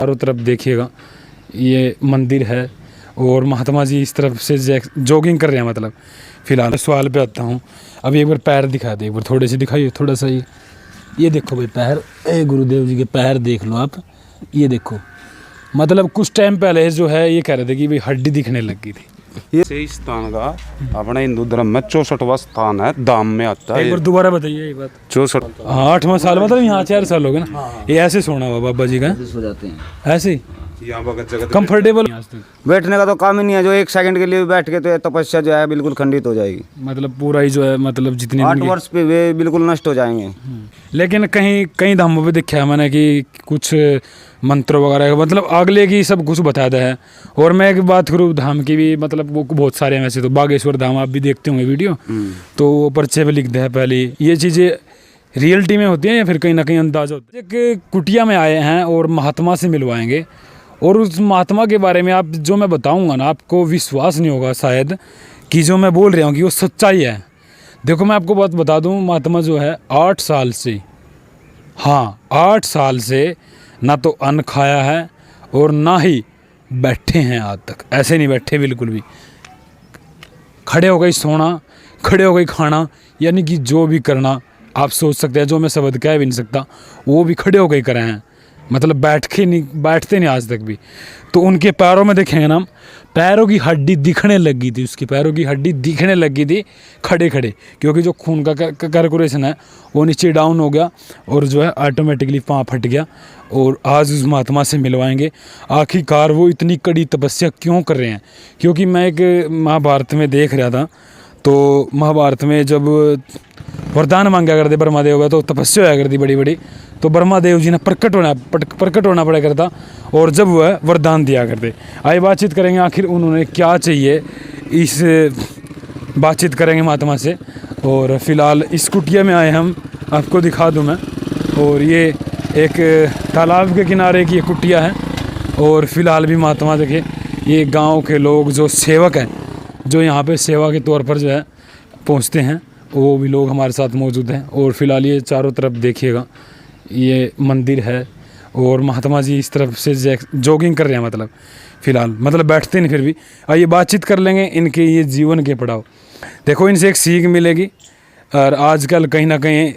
चारों तरफ देखिएगा, ये मंदिर है और महात्मा जी इस तरफ से जॉगिंग कर रहे हैं। मतलब फिलहाल सवाल पे आता हूँ, अभी एक बार पैर दिखा दे, एक बार थोड़े से दिखाइए, थोड़ा सा ये देखो भाई पैर, गुरुदेव जी के पैर देख लो आप, ये देखो। मतलब कुछ टाइम पहले जो है ये कह रहे थे कि भाई हड्डी दिखने लगी थी। ये स्थान का अपने हिंदू धर्म में 64वां स्थान है, धाम में आता है। एक बार दोबारा बताइए ये बात। 64। हाँ 8वां साल, मतलब यहाँ 4 साल हो गए ना। ये ऐसे सोना हुआ बाबा जी का, सो जाते हैं ऐसे यहाँ पर जगह कंफर्टेबल। बैठने का तो काम ही नहीं है, जो 1 सेकंड के लिए भी बैठ के तो ये तपस्या जो है बिल्कुल खंडित हो जाएगी। मतलब पूरा ही जो है, मतलब जितने 8 वर्ष पे वे बिल्कुल नष्ट हो जाएंगे। लेकिन कई धामों पे देखा है मैंने कि कुछ मंत्र वगैरह, मतलब अगले की सब कुछ बताया है। और मैं एक बात करूँ धाम की भी, मतलब वो बहुत सारे हैं वैसे तो। बागेश्वर धाम आप भी देखते होंगे वीडियो, तो वो पर्चे पे लिखते हैं पहले। ये चीज़ें रियलिटी में होती हैं या फिर कहीं ना कहीं अंदाजा होता है। एक कुटिया में आए हैं और महात्मा से मिलवाएंगे, और उस महात्मा के बारे में आप जो मैं बताऊंगा ना, आपको विश्वास नहीं होगा शायद कि जो मैं बोल रहा हूँ कि वो सच्चाई है। देखो मैं आपको बात बता दूँ, महात्मा जो है 8 साल से, हाँ 8 साल से ना तो अन्न खाया है और ना ही बैठे हैं आज तक। ऐसे नहीं बैठे बिल्कुल भी, खड़े हो गई सोना, खड़े हो गई खाना, यानी कि जो भी करना आप सोच सकते हैं, जो मैं शब्द कह भी नहीं सकता, वो भी खड़े हो गई करे हैं। मतलब बैठते नहीं आज तक भी। तो उनके पैरों में देखेंगे ना, पैरों की हड्डी दिखने लगी थी, उसकी पैरों की हड्डी दिखने लगी थी खड़े खड़े, क्योंकि जो खून का कैलकुलेशन है वो नीचे डाउन हो गया और जो है ऑटोमेटिकली पाँव फट गया। और आज उस महात्मा से मिलवाएंगे आखिरकार वो इतनी कड़ी तपस्या क्यों कर रहे हैं। क्योंकि मैं एक महाभारत में देख रहा था, तो महाभारत में जब वरदान मांगा करते ब्रह्मा देव का, तो तपस्या होया करती बड़ी बड़ी, तो ब्रह्मा देव जी ने प्रकट होना पड़ा करता, और जब वह वरदान दिया करते। आइए बातचीत करेंगे आखिर उन्होंने क्या चाहिए, इस बातचीत करेंगे महात्मा से। और फिलहाल इस कुटिया में आए हम, आपको दिखा दूं मैं। और ये एक तालाब के किनारे की ये कुटिया है। और फिलहाल भी महात्मा देखिए, ये गाँव के लोग जो सेवक हैं, जो यहाँ पे सेवा के तौर पर जो है पहुँचते हैं, वो भी लोग हमारे साथ मौजूद हैं। और फिलहाल ये चारों तरफ देखिएगा, ये मंदिर है और महात्मा जी इस तरफ से जॉगिंग कर रहे हैं। मतलब फिलहाल, मतलब बैठते नहीं फिर भी। आइए बातचीत कर लेंगे इनके ये जीवन के पड़ाव। देखो इनसे एक सीख मिलेगी। और आजकल कहीं ना कहीं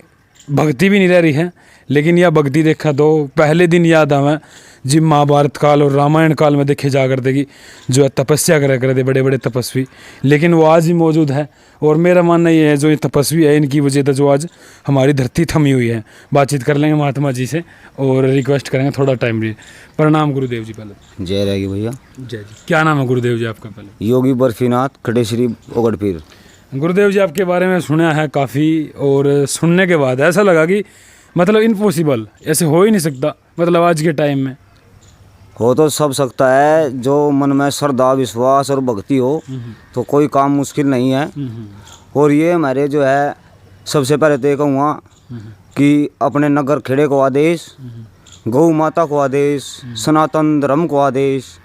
भक्ति भी नहीं रह रही है, लेकिन यह भक्ति देखा तो पहले दिन याद आवा जी, महाभारत काल और रामायण काल में देखे जा करते कि जो है तपस्या करा करते बड़े बड़े तपस्वी, लेकिन वो आज ही मौजूद है। और मेरा मानना ये है, जो ये तपस्वी है इनकी वजह से जो आज हमारी धरती थमी हुई है। बातचीत कर लेंगे महात्मा जी से और रिक्वेस्ट करेंगे थोड़ा टाइम भी। प्रणाम गुरुदेव जी। पहले जय रहेगी भैया। जय जी। क्या नाम है गुरुदेव जी आपका? पहले योगी बर्फीनाथ खड़ेश्री ओगड़पीर। गुरुदेव जी आपके बारे में सुना है काफ़ी, और सुनने के बाद ऐसा लगा कि मतलब इम्पॉसिबल, ऐसे हो ही नहीं सकता। मतलब आज के टाइम में हो तो सब सकता है, जो मन में श्रद्धा विश्वास और भक्ति हो तो कोई काम मुश्किल नहीं है। और ये हमारे जो है, सबसे पहले तो ये कहूँगा कि अपने नगर खेड़े को आदेश, गौ माता को आदेश, सनातन धर्म को आदेश,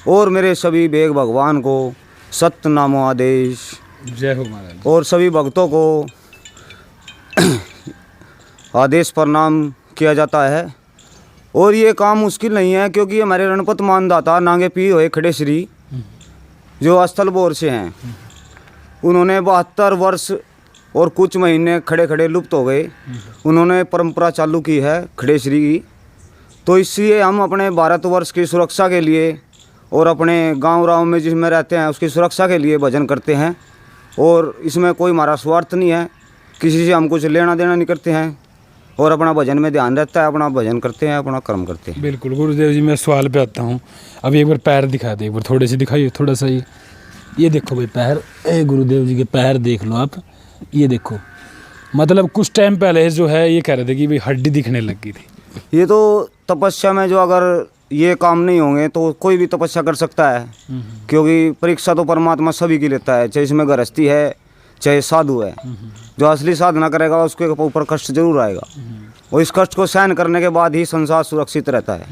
और मेरे सभी बेग भगवान को सत्यनामो आदेश। जय हो महाराज। और सभी भक्तों को आदेश प्रणाम किया जाता है। और ये काम मुश्किल नहीं है, क्योंकि हमारे रणपत मानदाता नांगे पी हुए खड़ेश्री जो अस्थल बोर से हैं, उन्होंने 72 वर्ष और कुछ महीने खड़े खड़े लुप्त हो गए। उन्होंने परंपरा चालू की है खड़ेश्री की। तो इसलिए हम अपने भारतवर्ष की सुरक्षा के लिए और अपने गांव राव में जिसमें रहते हैं उसकी सुरक्षा के लिए भजन करते हैं। और इसमें कोई हमारा स्वार्थ नहीं है, किसी से हम कुछ लेना देना नहीं करते हैं, और अपना भजन में ध्यान रहता है, अपना भजन करते हैं, अपना कर्म करते हैं। बिल्कुल गुरुदेव जी, मैं सवाल पे आता हूँ। अभी एक बार पैर दिखा दे, एक बार थोड़े से दिखाइए, थोड़ा सा ये देखो भाई पैर, गुरुदेव जी के पैर देख लो आप, ये देखो। मतलब कुछ टाइम पहले जो है ये कह रहे थे कि भाई हड्डी दिखने लगी थी। ये तो तपस्या में जो अगर ये काम नहीं होंगे तो कोई भी तपस्या कर सकता है, क्योंकि परीक्षा तो परमात्मा सभी की लेता है, चाहे इसमें गृहस्थी है चाहे साधु है। जो असली साधना करेगा उसके ऊपर कष्ट जरूर आएगा, और इस कष्ट को सहन करने के बाद ही संसार सुरक्षित रहता है।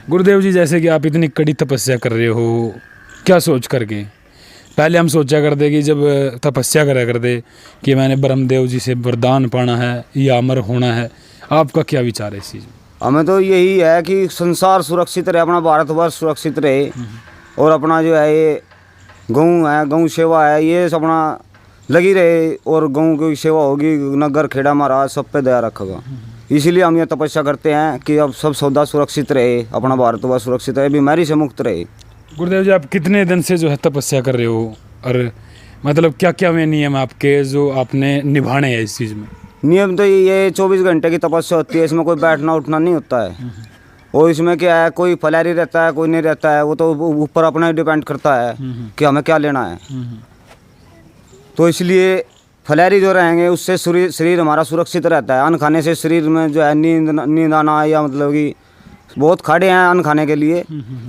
गुरुदेव जी, जैसे कि आप इतनी कड़ी तपस्या कर रहे हो, क्या सोच करके? पहले हम सोचा करते कि जब तपस्या करा करते कि मैंने ब्रह्मदेव जी से वरदान पाना है या अमर होना है, आपका क्या विचार है इस चीज़ में? हमें तो यही है कि संसार सुरक्षित रहे, अपना भारतवर्ष सुरक्षित रहे, और अपना जो है ये गऊ है, गऊ सेवा है, ये सब अपना लगी रहे, और गऊ की सेवा होगी, नगर खेड़ा महाराज सब पे दया रखेगा। इसीलिए हम ये तपस्या करते हैं कि अब सब सौदा सुरक्षित रहे, अपना भारतवर्ष सुरक्षित रहे, बीमारी से मुक्त रहे। गुरुदेव जी, आप कितने दिन से जो है तपस्या कर रहे हो, और मतलब क्या क्या वे नियम आपके जो आपने निभाने हैं इस चीज़ में? नियम तो ये 24 घंटे की तपस्या होती है, इसमें कोई बैठना उठना नहीं होता है। और इसमें क्या है, कोई फलारी रहता है, कोई नहीं रहता है, वो तो ऊपर अपना डिपेंड करता है कि हमें क्या लेना है। तो इसलिए फलारी जो रहेंगे उससे शरीर हमारा सुरक्षित रहता है। अन्न खाने से शरीर में जो है नींद आना, या मतलब कि बहुत खाड़े हैं अन्न खाने के लिए,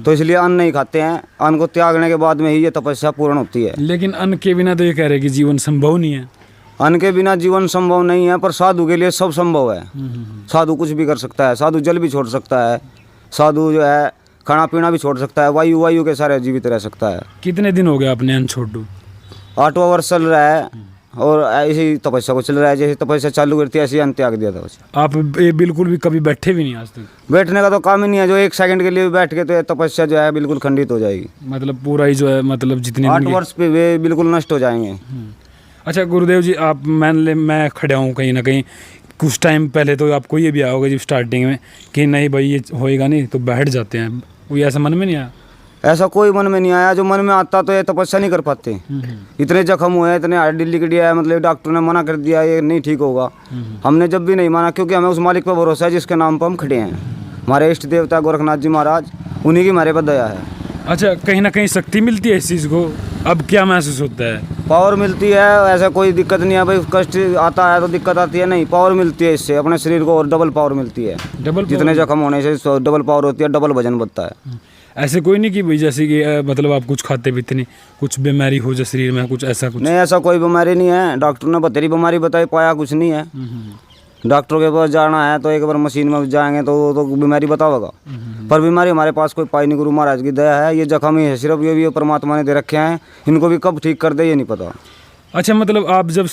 तो इसलिए अन्न नहीं खाते हैं। अन्न को त्यागने के बाद में ही ये तपस्या पूर्ण होती है। लेकिन अन्न के बिना तो ये कह रहे कि जीवन संभव नहीं है। अन्न के बिना जीवन संभव नहीं है, पर साधु के लिए सब संभव है। साधु कुछ भी कर सकता है, साधु जल भी छोड़ सकता है, साधु जो है खाना पीना भी छोड़ सकता है, वायु के सारे जीवित रह सकता है। कितने दिन हो गए आपने अन्न छोड़ दो? 8वां वर्ष चल रहा है, और ऐसी तपस्या को चल रहा है। जैसे तपस्या चालू करती है ऐसे अन्न त्याग दिया था बस। आप ये बिल्कुल भी कभी बैठे भी नहीं आज तक? बैठने का तो काम ही नहीं है, जो 1 सेकंड के लिए भी बैठ के तो ये तपस्या जो है बिल्कुल खंडित हो जाएगी। मतलब पूरा ही जो है, मतलब जितने 8 दिन के- वर्ष पे वे बिल्कुल नष्ट हो जाएंगे। अच्छा गुरुदेव जी, आप मैं खड़ा हूँ कहीं ना कहीं, कुछ टाइम पहले तो आपको ये भी आया होगा जब स्टार्टिंग में कि नहीं भाई ये होएगा नहीं, तो बैठ जाते हैं, कोई ऐसा मन में नहीं आया? ऐसा कोई मन में नहीं आया। जो मन में आता तो ये तपस्या नहीं कर पाते। इतने जख्म हुए हैं, इतने हड्डी लिख दिया है, मतलब डॉक्टर ने मना कर दिया ये नहीं ठीक होगा। हमने जब भी नहीं माना, क्योंकि हमें उस मालिक पर भरोसा है जिसके नाम पर हम खड़े हैं। हमारे इष्ट देवता गोरखनाथ जी महाराज, उन्हीं की हमारे पर दया है। अच्छा, कहीं ना कहीं शक्ति मिलती है इस चीज़ को? अब क्या महसूस होता है? पावर मिलती है, ऐसा कोई दिक्कत नहीं है भाई। कष्ट आता है तो दिक्कत आती है, नहीं, पावर मिलती है इससे अपने शरीर को, और डबल पावर मिलती है। डबल जितने जख्म होने से डबल पावर होती है, डबल वजन बढ़ता है। ऐसे कोई नहीं कि भाई जैसे कि मतलब आप कुछ खाते पीते नहीं, कुछ बीमारी हो जाए शरीर में, कुछ ऐसा कुछ? नहीं, ऐसा कोई बीमारी नहीं है। डॉक्टर ने बतेरी बीमारी बताई, पाया कुछ नहीं है। डॉक्टर के पास जाना है तो एक बार मशीन में जाएंगे तो बीमारी बताओगा, पर बीमारी हमारे पास कोई पाई नहीं। गुरु महाराज की दया है। ये जख्म ही है सिर्फ, ये भी परमात्मा ने दे रखे हैं, इनको भी कब ठीक कर दे ये नहीं पता। अच्छा, मतलब आप जब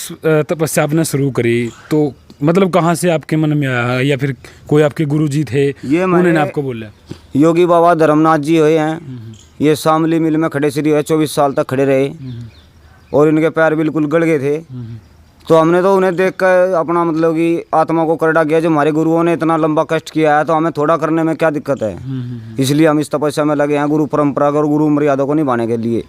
तपस्या आपने शुरू करी तो मतलब कहाँ से आपके मन में आया, या फिर कोई आपके गुरुजी थे ये उन्होंने आपको बोला? योगी बाबा धर्मनाथ जी हुए हैं, ये शामली मिल में खड़े श्री हुए, 24 साल तक खड़े रहे, और इनके पैर बिल्कुल गड़ गए थे। तो हमने तो उन्हें देख कर अपना मतलब कि आत्मा को करड़ा गया, जो हमारे गुरुओं ने इतना लंबा कष्ट किया है तो हमें थोड़ा करने में क्या दिक्कत है। इसलिए हम इस तपस्या में लगे हैं, गुरु परंपरा और गुरु मर्यादा को निभाने के लिए।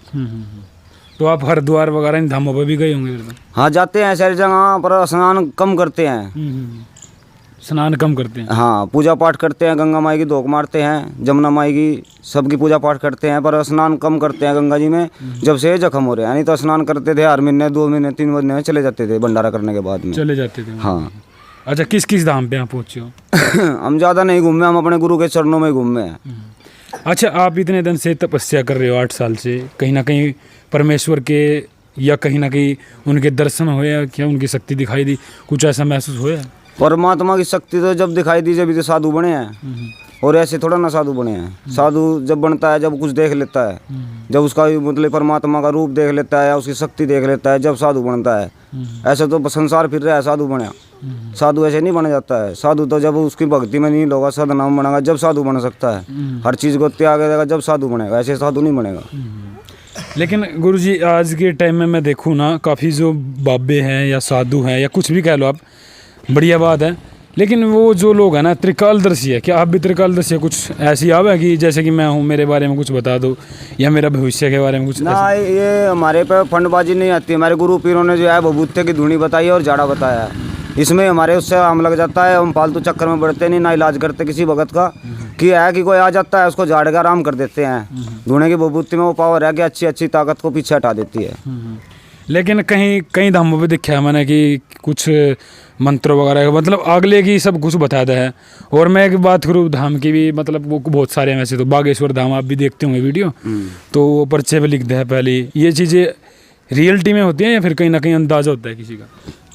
तो आप हरिद्वार वगैरह इन धामों पर भी गए होंगे फिर तो? हाँ, जाते हैं सारी जगह, पर स्नान कम करते हैं। स्नान कम करते हैं? हाँ, पूजा पाठ करते हैं, गंगा माई की धोख मारते हैं, जमुना माई की सबकी पूजा पाठ करते हैं, पर स्नान कम करते हैं गंगा जी में जब से जख्म हो रहे हैं। नहीं तो स्नान करते थे हर महीने, 2 महीने 3 महीने में चले जाते थे भंडारा करने के बाद में। चले जाते थे? हाँ। अच्छा, किस किस धाम पे आप पहुँचे हो? हम ज़्यादा नहीं घूमे, हम अपने गुरु के चरणों में घूमे हैं। अच्छा, आप इतने दिन से तपस्या कर रहे हो, 8 साल से, कहीं ना कहीं परमेश्वर के या कहीं ना कहीं उनके दर्शन हुए, क्या उनकी शक्ति दिखाई दी, कुछ ऐसा महसूस हुआ? परमात्मा की शक्ति तो जब दिखाई दी जब तो साधु बने हैं, और ऐसे थोड़ा ना साधु बने हैं। साधु जब बनता है जब कुछ देख लेता है, जब उसका मतलब परमात्मा का रूप देख लेता है या उसकी शक्ति देख लेता है, जब साधु बनता है। ऐसे तो संसार फिर रहा है साधु बना, साधु ऐसे नहीं बना जाता है। साधु तो जब उसकी भक्ति में नहीं होगा, सदनाम बनेगा, जब साधु बन सकता है। हर चीज़ को त्याग देगा जब साधु बनेगा, ऐसे साधु नहीं बनेगा। लेकिन गुरुजी, आज के टाइम में मैं देखूँ ना, काफ़ी जो बाबे हैं या साधु हैं या कुछ भी कह लो आप, बढ़िया बात है, लेकिन वो जो लोग हैं ना त्रिकालदर्शी है। क्या आप भी त्रिकालदर्शी है? कुछ ऐसी आव है कि जैसे कि मैं हूँ, मेरे बारे में कुछ बता दो, या मेरा भविष्य के बारे में कुछ? ना, ये हमारे पे फंडबाजी नहीं आती। हमारे गुरु पीरों ने जो है बबूते की धुनी बताई है और जाड़ा बताया है। इसमें हमारे उससे आम लग जाता है। हम फालतू चक्कर में बढ़ते नहीं, ना इलाज करते किसी भगत का कि है कि कोई आ जाता है उसको झाड़ का आराम कर देते हैं। धुने की बबूती में वो पावर है कि अच्छी अच्छी ताकत को पीछे हटा देती है। लेकिन कई धामों पे देखा है मैंने कि कुछ मंत्र वगैरह, मतलब अगले की सब कुछ बताया है। और मैं एक बात करूँ धाम की भी, मतलब वो बहुत सारे हैं वैसे तो। बागेश्वर धाम आप भी देखते होंगे वीडियो, तो वो पर्चे पे लिख दे है पहले। ये चीज़ें रियलिटी में होती हैं या फिर कहीं ना कहीं अंदाजा होता है किसी का?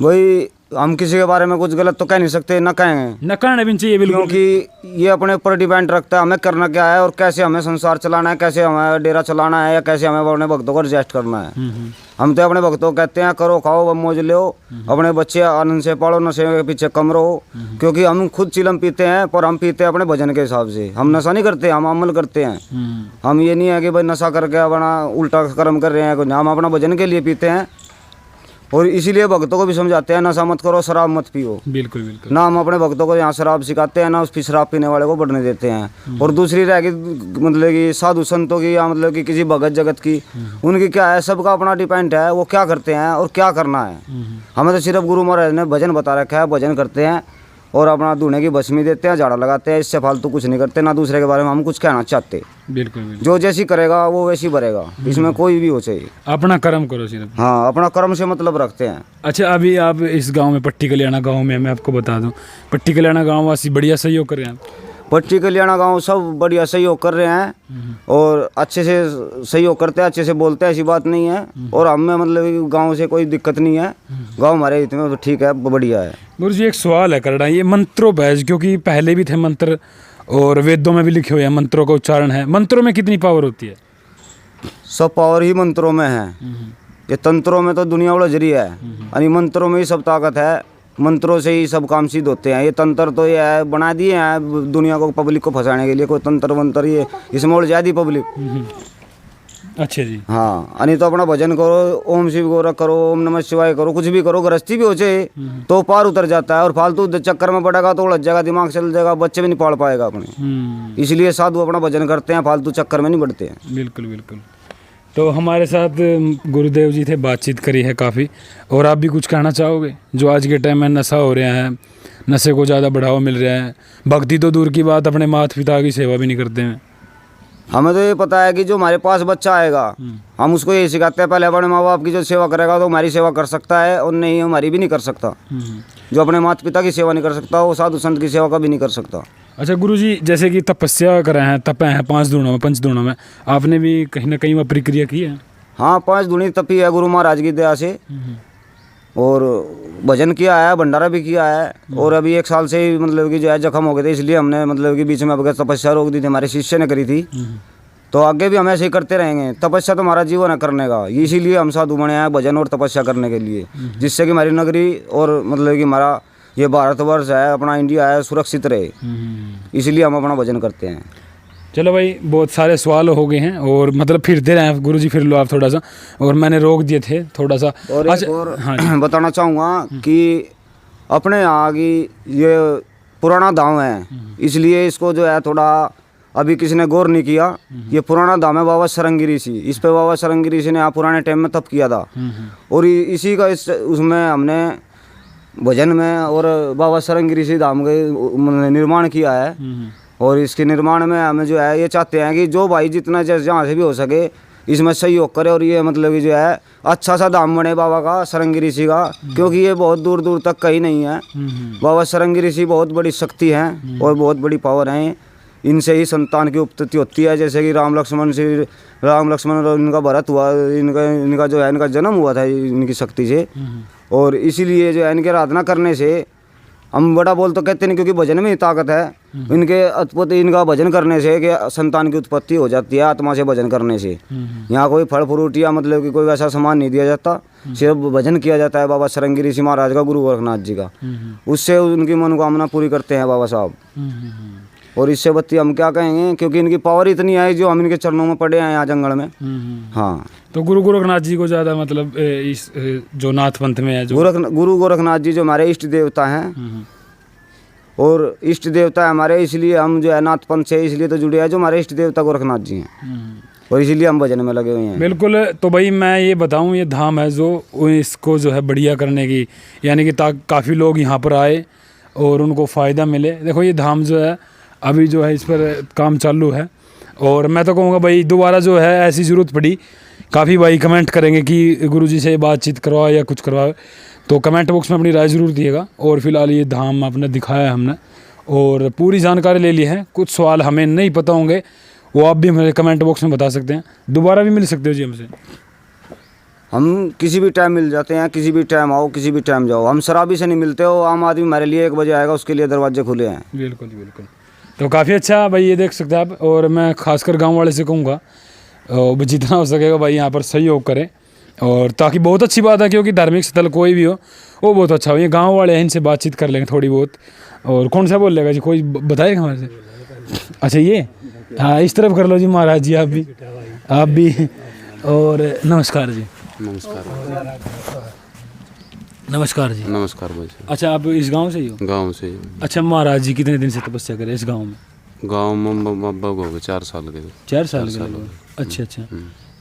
वही हम किसी के बारे में कुछ गलत तो कह नहीं सकते, ना कहेंगे, न कहना भी नहीं चाहिए बिल्कुल। क्योंकि ये अपने ऊपर डिपेंड रखता है हमें करना क्या है और कैसे हमें संसार चलाना है, कैसे हमें डेरा चलाना है, या कैसे हमें अपने भक्तों को एडजस्ट करना है। हम तो अपने भक्तों को कहते हैं करो खाओ मौज लो, अपने बच्चे आनंद से पालो, नशे के पीछे कम रहो। क्योंकि हम खुद चिलम पीते हैं, पर हम पीते हैं अपने भजन के हिसाब से। हम नशा नहीं करते, हम अमल करते हैं। हम ये नहीं है कि भाई नशा करके अपना उल्टा कर्म कर रहे हैं, हम अपना भजन के लिए पीते हैं। और इसीलिए भक्तों को भी समझाते हैं नशा मत करो, शराब मत पियो। बिल्कुल बिल्कुल। ना हम अपने भक्तों को यहाँ शराब सिखाते हैं, ना उस शराब पीने वाले को बढ़ने देते हैं। और दूसरी रह गई मतलब कि साधु संतों की, या मतलब कि किसी भगत जगत की, उनकी क्या है, सबका अपना डिपेंड है, वो क्या करते हैं और क्या करना है। हमें तो सिर्फ गुरु महाराज ने भजन बता रखा है, भजन करते हैं और अपना दूल्हे की भस्मी देते हैं, झाड़ा लगाते हैं, इससे फालतू कुछ नहीं करते, ना दूसरे के बारे में हम कुछ कहना चाहते। बिल्कुल बिल्कुल। जो जैसी करेगा वो वैसी भरेगा, इसमें कोई भी हो चाहिए। अपना कर्म करो सिर्फ। हाँ, अपना कर्म से मतलब रखते हैं। अच्छा, अभी आप इस गांव में, पट्टी कल्याणा गांव में, मैं आपको बता दूं, पट्टी कल्याणा गांव वासी बढ़िया सहयोग कर रहे हैं। पट्टी कल्याणा गांव सब बढ़िया सहयोग कर रहे हैं और अच्छे से सहयोग करते हैं, अच्छे से बोलते हैं, ऐसी बात नहीं है। और हमें मतलब गांव से कोई दिक्कत नहीं है, गांव हमारे इतने तो ठीक है, बढ़िया है। गुरु जी एक सवाल है करना, ये मंत्रों पर, क्योंकि पहले भी थे मंत्र और वेदों में भी लिखे हुए हैं, मंत्रों का उच्चारण है, मंत्रों में कितनी पावर होती है? सब पावर ही मंत्रों में है। ये तंत्रों में तो दुनिया उलझ रही है, यानी मंत्रों में ही सब ताकत है। मंत्रों से ही सब काम सिद्ध होते हैं। ये तंत्र तो ये है, बना दिए हैं दुनिया को, पब्लिक को फंसाने के लिए। कोई तंत्र मंत्र ये इसमें उलझ जाती पब्लिक। अच्छा जी। हाँ, यानी तो अपना भजन करो, ओम शिव गोरख करो, ओम नमः शिवाय करो, कुछ भी करो, गृहस्थी भी हो जाए तो पार उतर जाता है। और फालतू चक्कर में पड़ेगा तो उलझ जाएगा, दिमाग चल जाएगा, बच्चे भी नहीं पाल पाएगा अपने। इसलिए साधु अपना भजन करते हैं, फालतू चक्कर में नहीं बढ़ते हैं। बिल्कुल बिल्कुल। तो हमारे साथ गुरुदेव जी थे, बातचीत करी है काफ़ी, और आप भी कुछ कहना चाहोगे? जो आज के टाइम में नशा हो रहा है, नशे को ज़्यादा बढ़ावा मिल रहा है, भक्ति तो दूर की बात, अपने माता पिता की सेवा भी नहीं करते हैं। हमें तो ये पता है कि जो हमारे पास बच्चा आएगा, हम उसको ये सिखाते हैं पहले अपने माँ बाप की जो सेवा करेगा तो हमारी सेवा कर सकता है, और नहीं हमारी भी नहीं कर सकता। जो अपने माता पिता की सेवा नहीं कर सकता वो साधु संत की सेवा कभी नहीं कर सकता। अच्छा गुरुजी, जैसे कि तपस्या कर रहे हैं, तपे हैं 5 धूणों में, 5 धूणों में, आपने भी कहीं ना कहीं वह प्रक्रिया की है? हाँ, 5 धूणी तपी है गुरु महाराज की दया से, और भजन किया है, भंडारा भी किया है। और अभी 1 साल से ही मतलब कि जो है जख्म हो गए थे, इसलिए हमने मतलब कि बीच में अब तपस्या रोक दी थी, हमारे शिष्य ने करी थी। तो आगे भी हम ऐसे ही करते रहेंगे। तपस्या तो हमारा जीवन है करने का, इसीलिए हम साधु बने हैं भजन और तपस्या करने के लिए, जिससे कि हमारी नगरी और मतलब कि हमारा ये भारतवर्ष है, अपना इंडिया है, सुरक्षित रहे। इसलिए हम अपना भजन करते हैं। चलो भाई, बहुत सारे सवाल हो गए हैं और मतलब फिरते रहे गुरुजी, फिर लो आप थोड़ा सा, और मैंने रोक दिए थे थोड़ा सा। और एक और बताना चाहूँगा कि अपने यहाँ की ये पुराना धाम है, इसलिए इसको जो है थोड़ा अभी किसी ने गौर नहीं किया। ये पुराना धाम है बाबा सरंगी ऋषि, इस पे बाबा सरंगी ऋषि ने यहाँ पुराने टाइम में तप किया था। और इसी का उसमें हमने भजन में और बाबा सरंगी ऋषि धाम के निर्माण किया है। और इसके निर्माण में हमें जो है ये चाहते हैं कि जो भाई जितना जहाँ से भी हो सके इसमें सहयोग करे, और ये मतलब कि जो है अच्छा सा धाम बने बाबा का, सरंगी ऋषि का, क्योंकि ये बहुत दूर दूर तक कहीं नहीं है। बाबा सरंगी ऋषि बहुत बड़ी शक्ति हैं और बहुत बड़ी पावर हैं। इनसे ही संतान की उत्पत्ति होती है, जैसे कि राम लक्ष्मण और इनका भरत हुआ, इनका जो है इनका जन्म हुआ था इनकी शक्ति से। और इसीलिए जो है इनके आराधना करने से हम बड़ा बोल तो कहते नहीं, क्योंकि भजन में ही ताकत है। इनके उत्पत्ति, इनका भजन करने से कि संतान की उत्पत्ति हो जाती है, आत्मा से भजन करने से। यहाँ कोई फल फ्रूट या मतलब कि कोई वैसा सामान नहीं दिया जाता, सिर्फ भजन किया जाता है बाबा सरंगी ऋषि महाराज का, गुरु गोरखनाथ जी का। उससे उनकी मनोकामना पूरी करते हैं बाबा साहब। और इससे बत्ती हम क्या कहेंगे, क्योंकि इनकी पावर इतनी है जो हम इनके चरणों में पड़े हैं यहाँ जंगल में। हाँ, तो गुरु गोरखनाथ जी को ज़्यादा मतलब इस जो नाथ पंथ में है, जो गुरु गोरखनाथ जी जो हमारे इष्ट देवता हैं, और इष्ट देवता है हमारे, इसलिए हम जो है नाथ पंथ से इसलिए तो जुड़े हैं, जो हमारे इष्ट देवता गोरखनाथ जी हैं, और इसीलिए हम भजन में लगे हुए हैं। बिल्कुल। तो भाई मैं ये बताऊं, ये धाम है जो इसको जो है बढ़िया करने की, यानी कि काफ़ी लोग यहाँ पर आए और उनको फ़ायदा मिले। देखो ये धाम जो है अभी जो है इस पर काम चालू है, और मैं तो कहूँगा भाई दोबारा जो है ऐसी ज़रूरत पड़ी, काफ़ी भाई कमेंट करेंगे कि गुरुजी से बातचीत करवाओ या कुछ करवाओ, तो कमेंट बॉक्स में अपनी राय ज़रूर दिएगा। और फिलहाल ये धाम आपने दिखाया है हमने, और पूरी जानकारी ले ली है। कुछ सवाल हमें नहीं पता होंगे वो आप भी हमें कमेंट बॉक्स में बता सकते हैं, दोबारा भी मिल सकते हो जी हमसे। हम किसी भी टाइम मिल जाते हैं, किसी भी टाइम आओ, किसी भी टाइम जाओ। हम शराबी से नहीं मिलते हो। आम आदमी हमारे लिए 1 बजे आएगा, उसके लिए दरवाजे खुले हैं। बिल्कुल बिल्कुल। तो काफ़ी अच्छा भाई, ये देख सकते हैं आप। और मैं खासकर गांव वाले से कहूँगा जितना हो सकेगा भाई यहाँ पर सहयोग करें, और ताकि बहुत अच्छी बात है, क्योंकि धार्मिक स्थल कोई भी हो वो बहुत अच्छा हो। ये गाँव वाले हैं, इनसे बातचीत कर लेंगे थोड़ी बहुत। और कौन सा बोल लेगा जी, कोई बताएगा हमारे से? अच्छा ये, हाँ इस तरफ कर लो जी महाराज जी, आप भी। और नमस्कार जी। नमस्कार जी। नमस्कार भाई। अच्छा आप इस गांव से ही हो? गांव से ही। अच्छा महाराज जी कितने दिन से तपस्या कर रहे हैं इस गांव में? गांव में बाबा को हो गए 4 साल के। 4 साल के लोग? अच्छा अच्छा,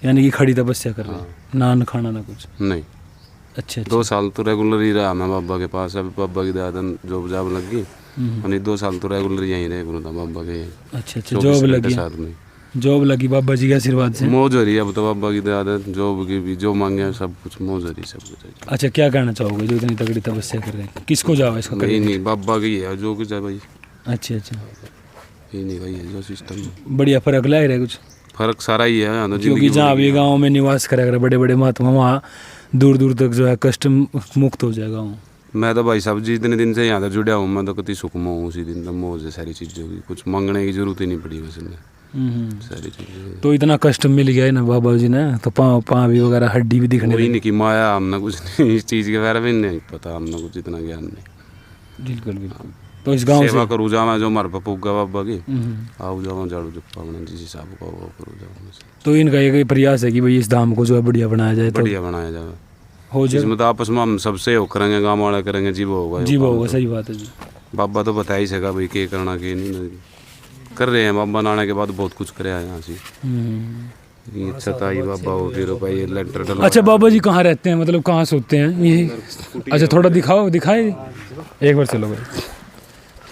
यानी कि खड़ी तपस्या कर रहे हैं, ना न खाना ना कुछ? नहीं। अच्छा 2 साल तो रेगुलर ही रहा मैं बाबा के पास। अब बाबा की दादन जॉब जाब लग गई, और 2 साल तो रेगुलर यहीं रहे गुरु था बाबा के। अच्छा अच्छा, जॉब लगी? साथ में जॉब लगी बाबा जी के आशीर्वाद से? मौज हो रही है अब तो बाबा की दादन, जॉब की भी, जो मांगे सब कुछ मौज हो रही, सब कुछ। अच्छा क्या कहना चाहोगे जो इतनी तगड़ी तपस्या कर रहे हैं? किसको जाओ इसका? नहीं बाबा की है जो कुछ है भाई। अच्छा अच्छा, ये नहीं भाई जो सिस्टम बढ़िया फर्क लग रहा है कुछ? फर्क सारा ही है, क्योंकि जहाँ भी गाँव में निवास करेगा बड़े बड़े महात्मा, वहाँ दूर दूर तक जो है कष्ट मुक्त हो जाएगा गाँव। मैं तो भाई साहब जितने दिन से यहाँ तक जुड़ा हूँ, मैं तो कति सुखम हूँ उसी दिन तक मौज है सारी चीज़ों की। कुछ मांगने की जरूरत ही नहीं पड़ी वैसे में सारी चीज़ें। तो इतना कष्ट मिल गया है ना बाबा जी ने, तो पाँव भी वगैरह हड्डी भी दिखने वही नहीं कि माया हमने कुछ नहीं, इस चीज़ के बारे में नहीं पता, हमने कुछ इतना ज्ञान नहीं। बिल्कुल बिल्कुल। तो इस गाँव सेवा से करूँ जावा जो हमारे पापा उगा बाबा की, आओ जावा झाड़ू चुप्पा बना जिस हिसाब का वो करूँ जावा। तो इनका एक प्रयास है कि भाई इस धाम को जो है बढ़िया बनाया जाए, तो बढ़िया बनाया जाए हो जाए। इसमें तो आपस में हम सबसे हो करेंगे, गाँव वाले करेंगे, जीव होगा जी होगा, सही बात है जी। बाबा तो बता ही सका भाई के करना के नहीं कर रहे हैं। बाबा आने के बाद बहुत कुछ करे यहाँ से। छताई बाबा हो फिर भाई लेंटर डलवा। अच्छा बाबा जी कहाँ रहते हैं, मतलब कहाँ सोते हैं ये? अच्छा थोड़ा दिखाए एक बार, चलो भाई।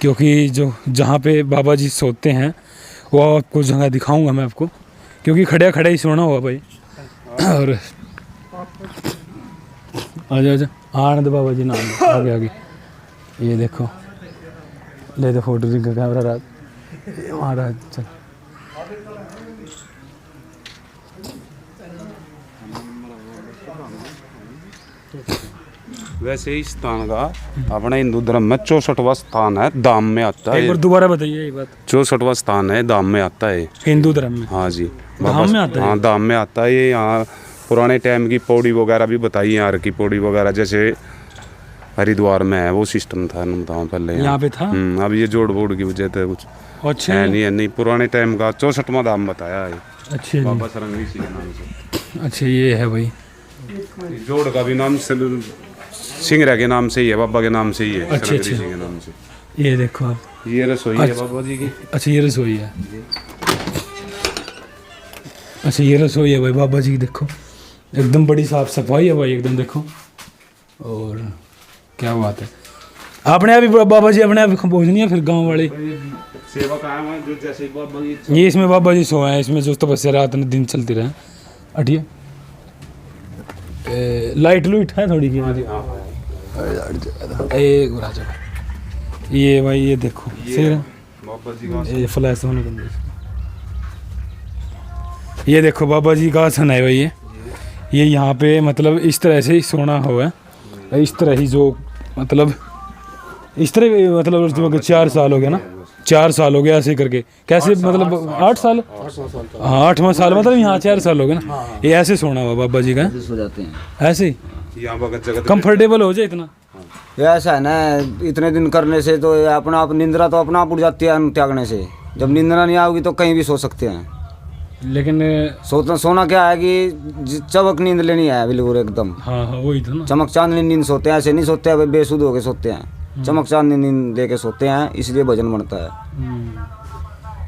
क्योंकि जो जहाँ पे बाबा जी सोते हैं वो आपको जगह दिखाऊंगा मैं आपको, क्योंकि खड़े खड़े ही सोना हुआ भाई। और आजा आनंद बाबा जी नाम आगे आगे, ये देखो ले दो फोटो जिनका कैमरा रात महाराज। चल वैसे ही स्थान का अपने हिंदू धर्म में 64वां स्थान है, धाम में आता है। एक बार दोबारा बताइए ये बात। 64वां स्थान है, धाम में आता है हिंदू धर्म में? हाँ जी धाम में आता है? हाँ धाम में आता है। ये यहाँ पुराने टाइम की पौड़ी वगैरह भी बताई, यहाँ की पौड़ी वगैरह जैसे हरिद्वार में है वो सिस्टम था पहले यहाँ पे था। अब ये जोड़ बोड़ की वजह से कुछ अच्छा है नहीं पुराने टाइम का 64वां धाम बताया है अच्छा बाबा सरंगी सिंह के नाम से। अच्छा ये है भाई, जोड़ का भी नाम सिंगरा के नाम से ही है, बाबा के नाम से ही है। अच्छा अच्छा, के नाम से ये देखो आप, ये रसोई है बाबा जी की। अच्छा ये रसोई है। अच्छा ये रसोई है भाई बाबा जी की, देखो एकदम बड़ी साफ सफाई है भाई एकदम, देखो। और क्या बात है, आपने अभी बाबा जी अपने आप कंपोज नहीं है फिर गांव वाले सेवा का है जो जैसे बाबा जी ये इसमें बाबा जी सोए हैं, इसमें जो तपस्या रात में दिन चलती रहे। अटिए लाइट लूट है थोड़ी की ये भाई, ये देखो बाबा जी का ये फ्लैश होने को, ये देखो बाबा जी का आसन है भाई। ये यहाँ पे मतलब इस तरह से ही सोना हुआ है, इस तरह ही जो मतलब इस तरह मतलब जो 4 साल हो गया ना, 4 साल हो गया ऐसे करके। कैसे मतलब 8 साल? हाँ 8वां साल मतलब यहाँ 4 साल हो गए ना। ये ऐसे सोना हुआ बाबा जी का, सो जाते हैं ऐसे यहाँ जगह कंफर्टेबल हो जाए इतना। ये ऐसा है ना, इतने दिन करने से तो ये अपना आप निंद्रा तो अपना आप उड़ जाती है अन्न त्यागने से। जब निंद्रा नहीं आओगी तो कहीं भी सो सकते हैं। लेकिन सोना क्या है कि चमक नींद लेनी है बिल्कुल एकदम। हाँ हाँ वही था ना, चमक चांदनी नींद सोते हैं, ऐसे नहीं सोते हैं बेसुध होके सोते हैं। चमक चांदनी नींद लेके सोते हैं, इसलिए भजन बनता है।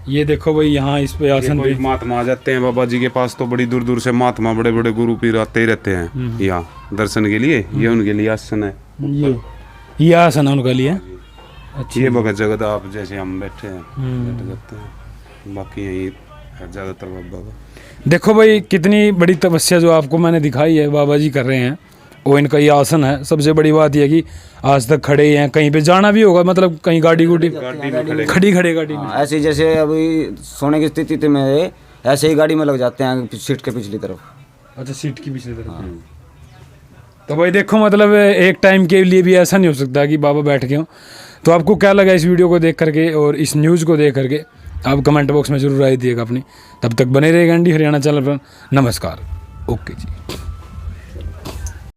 ये देखो भाई यहाँ इस पे आसन पे महात्मा आ जाते हैं बाबा जी के पास, तो बड़ी दूर दूर से महात्मा बड़े बड़े गुरु पीर आते ही रहते हैं यहाँ दर्शन के लिए। ये उनके लिए आसन है, ये आसन है उनका लिए। अच्छा ये भगत जगत आप जैसे हम बैठे हैं बैठ जाते हैं, बाकी यही है ज़्यादातर बाबा का। देखो भाई कितनी बड़ी तपस्या जो आपको मैंने दिखाई है बाबा जी कर रहे हैं, वो इनका ये आसन है। सबसे बड़ी बात यह है कि आज तक खड़े हैं, कहीं पे जाना भी होगा मतलब कहीं गाड़ी खड़ी खड़े गाड़ी में ऐसे जैसे अभी सोने की स्थिति में ऐसे ही गाड़ी में लग जाते हैं सीट के पिछली तरफ। अच्छा सीट की पिछली तरफ। तो भाई देखो मतलब एक टाइम के लिए भी ऐसा नहीं हो सकता कि बाबा बैठ गए हों। तो आपको क्या लगा इस वीडियो को देख करके और इस न्यूज़ को देख करके आप कमेंट बॉक्स में जरूर राय दिएगा अपनी। तब तक बने रहेगा एनडी हरियाणा चैनल पर। नमस्कार। ओके जी।